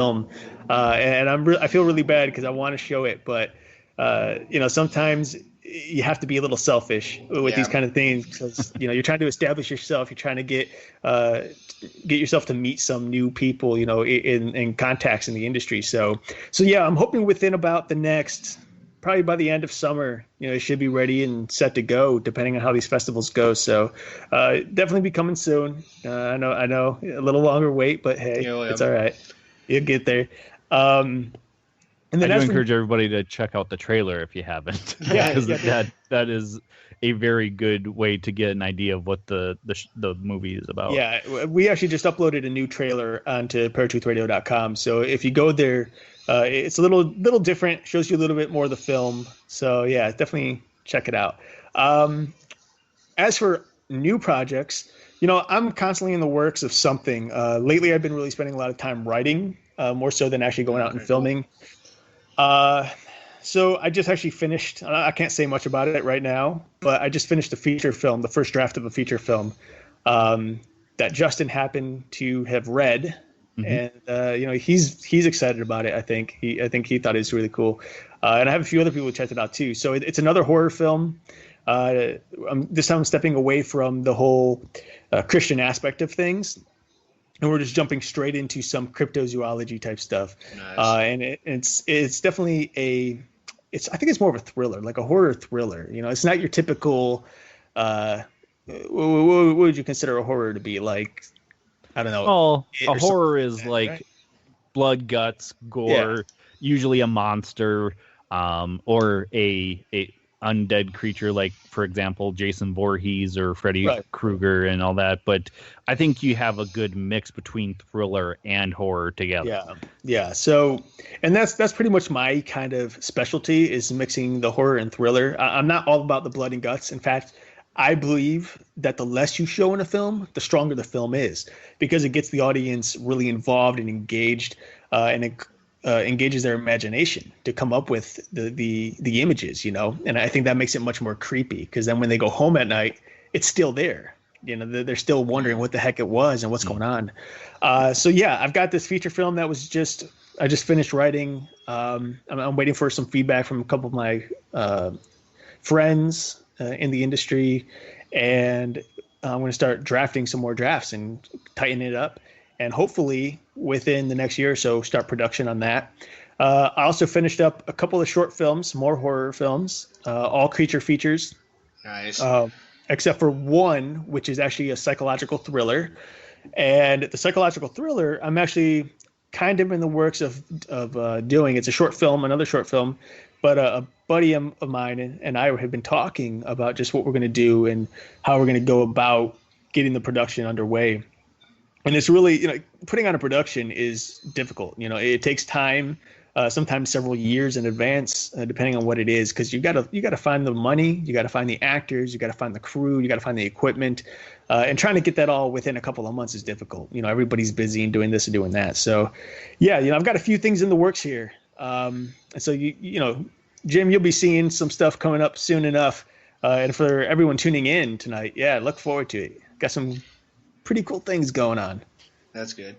and I feel really bad because I want to show it, but sometimes you have to be a little selfish with these kind of things because you're trying to establish yourself, you're trying to get yourself to meet some new people, in contacts in the industry. So yeah, I'm hoping within about the next, probably by the end of summer, it should be ready and set to go, depending on how these festivals go. So definitely be coming soon. I know, a little longer wait, but hey, it's all right. You'll get there. And then I do encourage everybody to check out the trailer if you haven't, because that is a very good way to get an idea of what the movie is about. Yeah, we actually just uploaded a new trailer onto paratruthradio.com. So if you go there, it's a little different, shows you a little bit more of the film. So yeah, definitely check it out. As for new projects, I'm constantly in the works of something. Lately, I've been really spending a lot of time writing, more so than actually going out and filming. So I just actually finished, I can't say much about it right now, but I just finished a feature film, the first draft of a feature film, that Justin happened to have read. Mm-hmm. And, he's excited about it. I think he thought it was really cool. And I have a few other people who checked it out too. So it's another horror film. This time I'm stepping away from the whole Christian aspect of things. And we're just jumping straight into some cryptozoology type stuff. Nice. And it's definitely I think it's more of a thriller, like a horror thriller. It's not your typical, what would you consider a horror to be? Like, I don't know. Oh, a horror is like right? Blood, guts, gore, usually a monster, or a undead creature, like, for example, Jason Voorhees or Freddy Krueger and all that. But I think you have a good mix between thriller and horror together. Yeah. So, and that's pretty much my kind of specialty, is mixing the horror and thriller. I'm not all about the blood and guts. In fact, I believe that the less you show in a film, the stronger the film is, because it gets the audience really involved and engaged, and it engages their imagination to come up with the images, and I think that makes it much more creepy, because then when they go home at night, it's still there. They're still wondering what the heck it was and what's going on. So yeah, I've got this feature film that I just finished writing. I'm waiting for some feedback from a couple of my friends in the industry, and I'm going to start drafting some more drafts and tighten it up. And hopefully within the next year or so, start production on that. I also finished up a couple of short films, more horror films, all creature features. Nice. Except for one, which is actually a psychological thriller. And the psychological thriller, I'm actually kind of in the works of doing. It's a short film, another short film. But a buddy of mine and I have been talking about just what we're going to do and how we're going to go about getting the production underway. And it's really, putting on a production is difficult. It takes time, sometimes several years in advance, depending on what it is, because you got to find the money, you got to find the actors, you got to find the crew, you got to find the equipment, and trying to get that all within a couple of months is difficult. Everybody's busy and doing this and doing that. So, yeah, I've got a few things in the works here. And so Jim, you'll be seeing some stuff coming up soon enough. And for everyone tuning in tonight, look forward to it. Got some pretty cool things going on. That's good.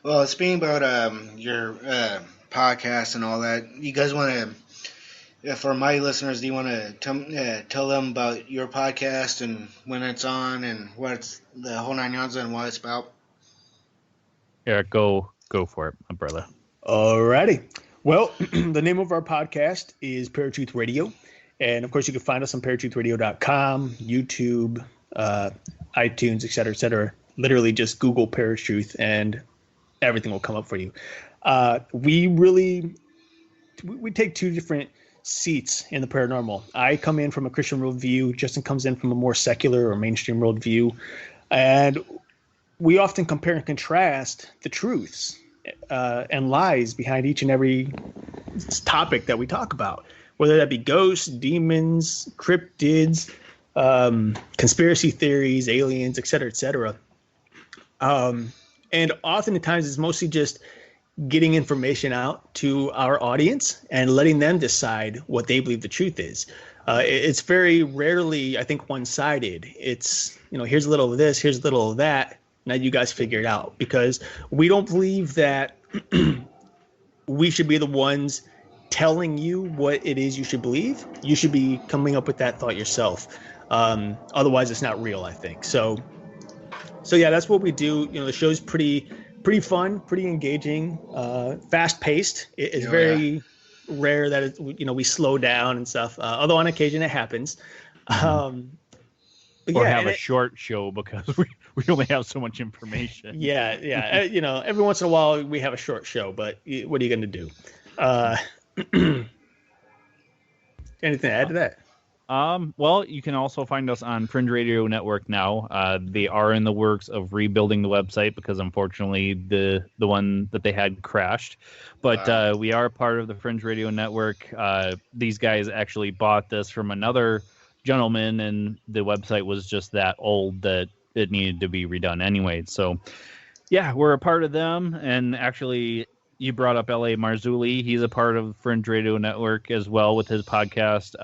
Well, speaking about your podcast and all that, you guys want to, for my listeners, do you want to tell them about your podcast and when it's on and what's the whole nine yards and what it's about? Eric, go for it, my brother. Alrighty. Well, the name of our podcast is Paratruth Radio. And of course, you can find us on paratruthradio.com, YouTube, iTunes, et cetera, literally just Google Paratruth and everything will come up for you. We take two different seats in the paranormal. I come in from a Christian worldview. Justin comes in from a more secular or mainstream worldview. And we often compare and contrast the truths and lies behind each and every topic that we talk about, whether that be ghosts, demons, cryptids, conspiracy theories, aliens, et cetera, et cetera. And oftentimes it's mostly just getting information out to our audience and letting them decide what they believe the truth is. It's very rarely, I think, one-sided. It's, here's a little of this, here's a little of that. Now you guys figure it out, because we don't believe that we should be the ones telling you what it is you should believe. You should be coming up with that thought yourself. Otherwise, it's not real, I think. So yeah, that's what we do. The show's pretty fun, pretty engaging, fast paced. It's very rare that we slow down and stuff. Although on occasion it happens. Or have a short show because we only have so much information. Yeah. Every once in a while we have a short show, but what are you going to do? Anything to add to that? Well, you can also find us on Fringe Radio Network now. They are in the works of rebuilding the website because unfortunately the one that they had crashed. But we are part of the Fringe Radio Network. These guys actually bought this from another gentleman, and the website was just that old that it needed to be redone anyway. So, yeah, we're a part of them. And actually, you brought up L.A. Marzulli. He's a part of Fringe Radio Network as well with his podcast.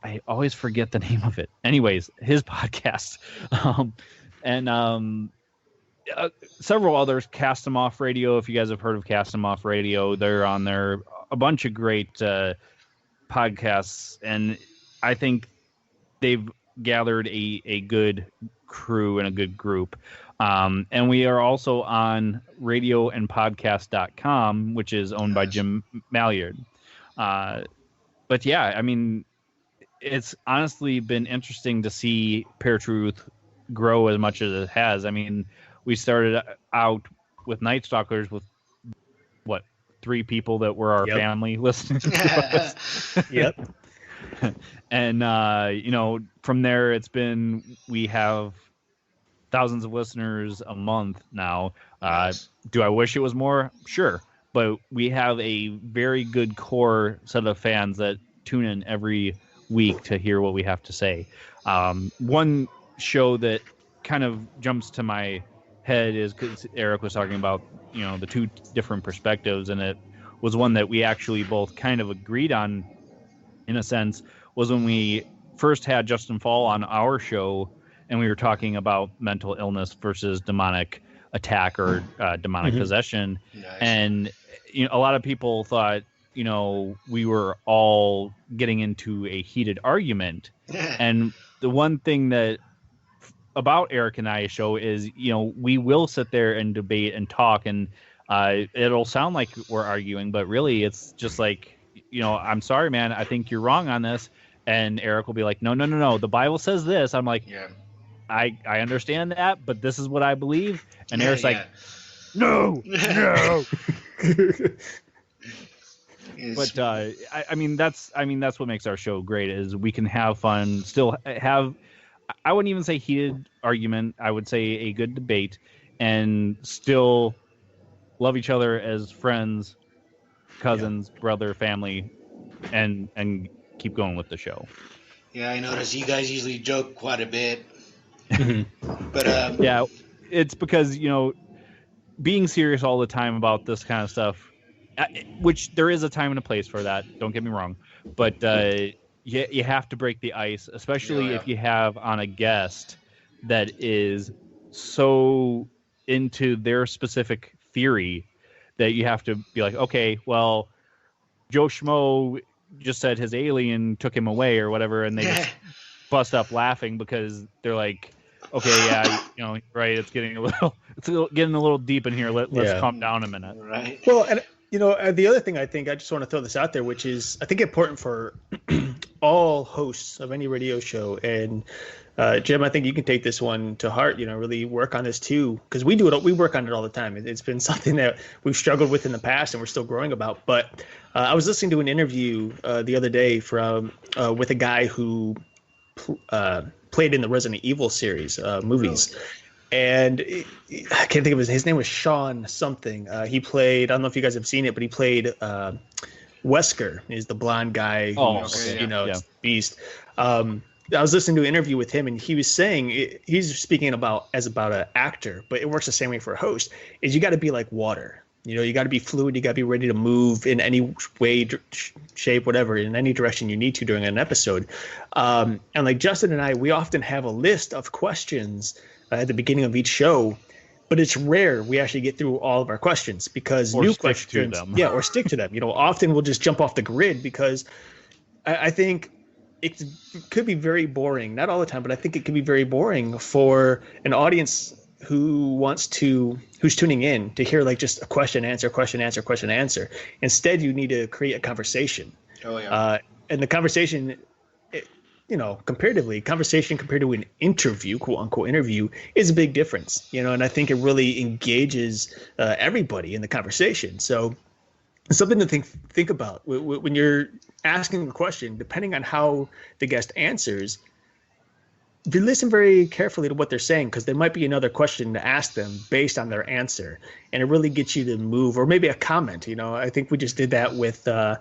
I always forget the name of it. Anyways, his podcast. And several others, Cast 'Em Off Radio. If you guys have heard of Cast 'Em Off Radio, they're on there. A bunch of great podcasts. And I think they've gathered a good crew and a good group. And we are also on radioandpodcast.com, which is owned by Jim Malyard. But yeah, I mean, it's honestly been interesting to see Paratruth grow as much as it has. I mean, we started out with Night Stalkers with, 3 people that were our family listening to us. Yep. And, from there, we have thousands of listeners a month now. Do I wish it was more? Sure. But we have a very good core set of fans that tune in every week to hear what we have to say. One show that kind of jumps to my head is because Erik was talking about, the 2 different perspectives, and it was one that we actually both kind of agreed on, in a sense, was when we first had Justin Fall on our show, and we were talking about mental illness versus demonic attack or demonic possession. Nice. And a lot of people thought, we were all getting into a heated argument. And the one thing that about Erik and I's show is, we will sit there and debate and talk, and it'll sound like we're arguing, but really it's just like, I'm sorry, man, I think you're wrong on this. And Erik will be like, no, the Bible says this. I'm like, I understand that, but this is what I believe. And Eric's like, no. But I mean that's what makes our show great, is we can have fun, still have, I wouldn't even say heated argument, I would say a good debate, and still love each other as friends, cousins, brother, family, and keep going with the show. Yeah, I notice you guys usually joke quite a bit. But yeah, it's because being serious all the time about this kind of stuff, which there is a time and a place for that, don't get me wrong, but you have to break the ice, especially if you have on a guest that is so into their specific theory that you have to be like, okay, well, Joe Schmo just said his alien took him away or whatever, and they just bust up laughing because they're like, okay, yeah, right, it's getting a little deep in here. Let's calm down a minute. Right. Well, and the other thing I think, I just want to throw this out there, which is I think important for all hosts of any radio show, and Jim, I think you can take this one to heart, really work on this too, because we work on it all the time. It's been something that we've struggled with in the past and we're still growing about. But I was listening to an interview the other day with a guy who played in the Resident Evil series movies. And I can't think of his name was Sean something. He played, I don't know if you guys have seen it, but he played Wesker. He's the blonde guy who's, beast. I was listening to an interview with him, and he was saying, he's speaking about an actor, but it works the same way for a host, is you got to be like water. You got to be fluid. You got to be ready to move in any way, shape, whatever, in any direction you need to during an episode. And like Justin and I, we often have a list of questions at the beginning of each show but it's rare we actually get through all of our questions because or new stick questions, to them. or stick to them. Often we'll just jump off the grid because I think it could be very boring. Not all the time, but I think it could be very boring for an audience who's tuning in to hear like just a question, answer, question, answer, question, answer. Instead, you need to create a conversation. Oh yeah. And the conversation, comparatively, conversation compared to an interview, quote unquote interview, is a big difference. And I think it really engages everybody in the conversation. So it's something to think about when you're asking a question. Depending on how the guest answers, you listen very carefully to what they're saying, because there might be another question to ask them based on their answer, and it really gets you to move, or maybe a comment. I think we just did that with John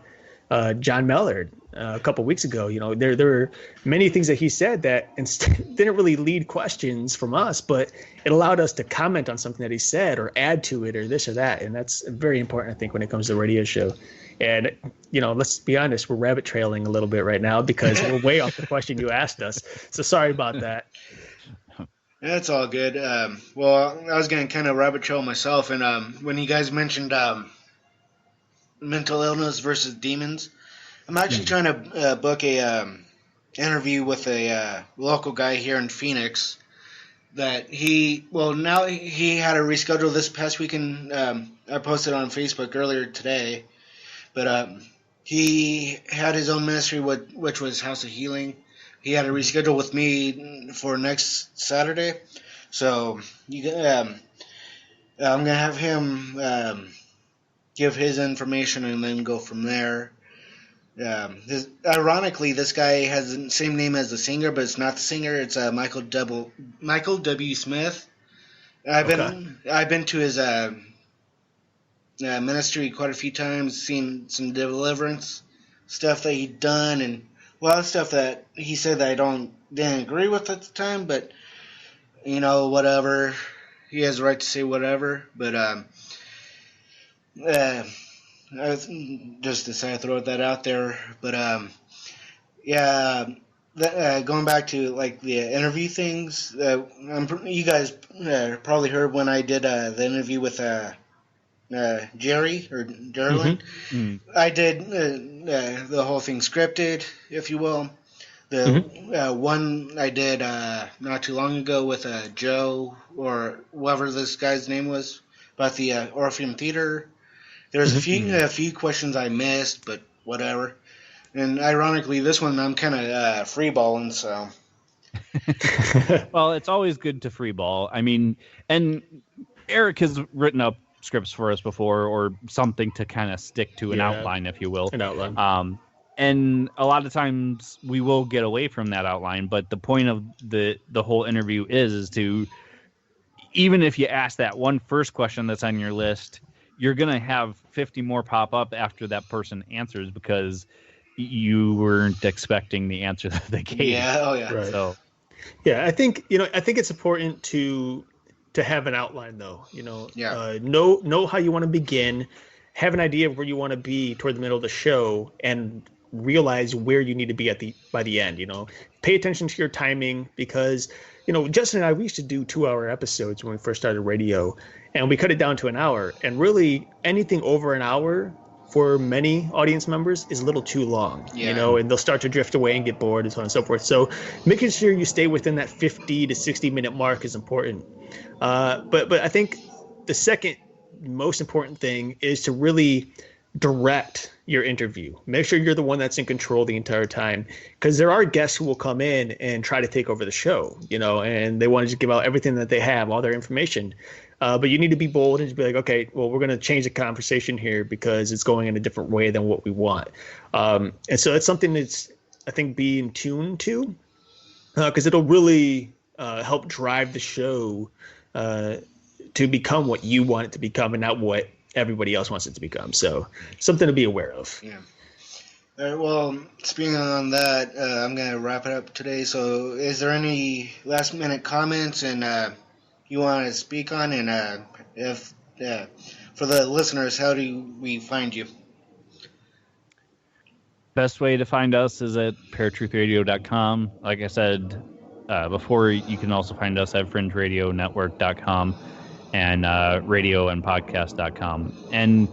Mellard a couple weeks ago. There were many things that he said that didn't really lead questions from us, but it allowed us to comment on something that he said or add to it or this or that. And that's very important, I think, when it comes to a radio show. And, let's be honest, we're rabbit trailing a little bit right now because we're way off the question you asked us. So sorry about that. That's all good. Well, I was going to kind of rabbit trail myself. And when you guys mentioned mental illness versus demons, I'm actually trying to book a interview with a local guy here in Phoenix. That now he had to reschedule this past weekend. I posted on Facebook earlier today, but he had his own ministry, which was House of Healing. He had to reschedule with me for next Saturday, so I'm gonna have him give his information and then go from there. Ironically, this guy has the same name as the singer, but it's not the singer. It's Michael W. Smith. I've been to his ministry quite a few times, seen some deliverance stuff that he'd done, and a lot of stuff that he said that I didn't agree with at the time. But whatever, he has the right to say whatever. But I just decided to throw that out there. But going back to like the interview things, you guys probably heard when I did the interview with Jerry or Derlin. Mm-hmm. I did the whole thing scripted, if you will. The one I did not too long ago with Joe, or whoever this guy's name was, about the Orpheum Theater. There's a few questions I missed, but whatever. And ironically, this one I'm kind of freeballing, so. Well, it's always good to freeball. I mean, and Erik has written up scripts for us before, or something to kind of stick to an outline, if you will. An outline. And a lot of times we will get away from that outline, but the point of the whole interview is to, even if you ask that one first question that's on your list, you're going to have 50 more pop up after that person answers, because you weren't expecting the answer that they gave. Yeah, oh yeah. Right. So, yeah, I think it's important to have an outline, though. Know how you want to begin, have an idea of where you want to be toward the middle of the show, and realize where you need to be by the end. Pay attention to your timing, because Justin and I, we used to do 2-hour episodes when we first started radio, and we cut it down to an hour. And really, anything over an hour for many audience members is a little too long, and they'll start to drift away and get bored and so on and so forth. So making sure you stay within that 50 to 60 minute mark is important. But I think the second most important thing is to really direct your interview. Make sure you're the one that's in control the entire time, because there are guests who will come in and try to take over the show, and they want to just give out everything that they have, all their information. But you need to be bold and just be like, okay, well, we're going to change the conversation here because it's going in a different way than what we want. And so it's something that's, I think, be in tune to, because it'll really help drive the show to become what you want it to become and not what everybody else wants it to become. So something to be aware of. Yeah. All right, well, speaking on that, I'm going to wrap it up today. So is there any last minute comments and you want to speak on, and if for the listeners, how do we find you? Best way to find us is at paratruthradio.com. Like I said before, you can also find us at fringeradionetwork.com. and radioandpodcast.com. And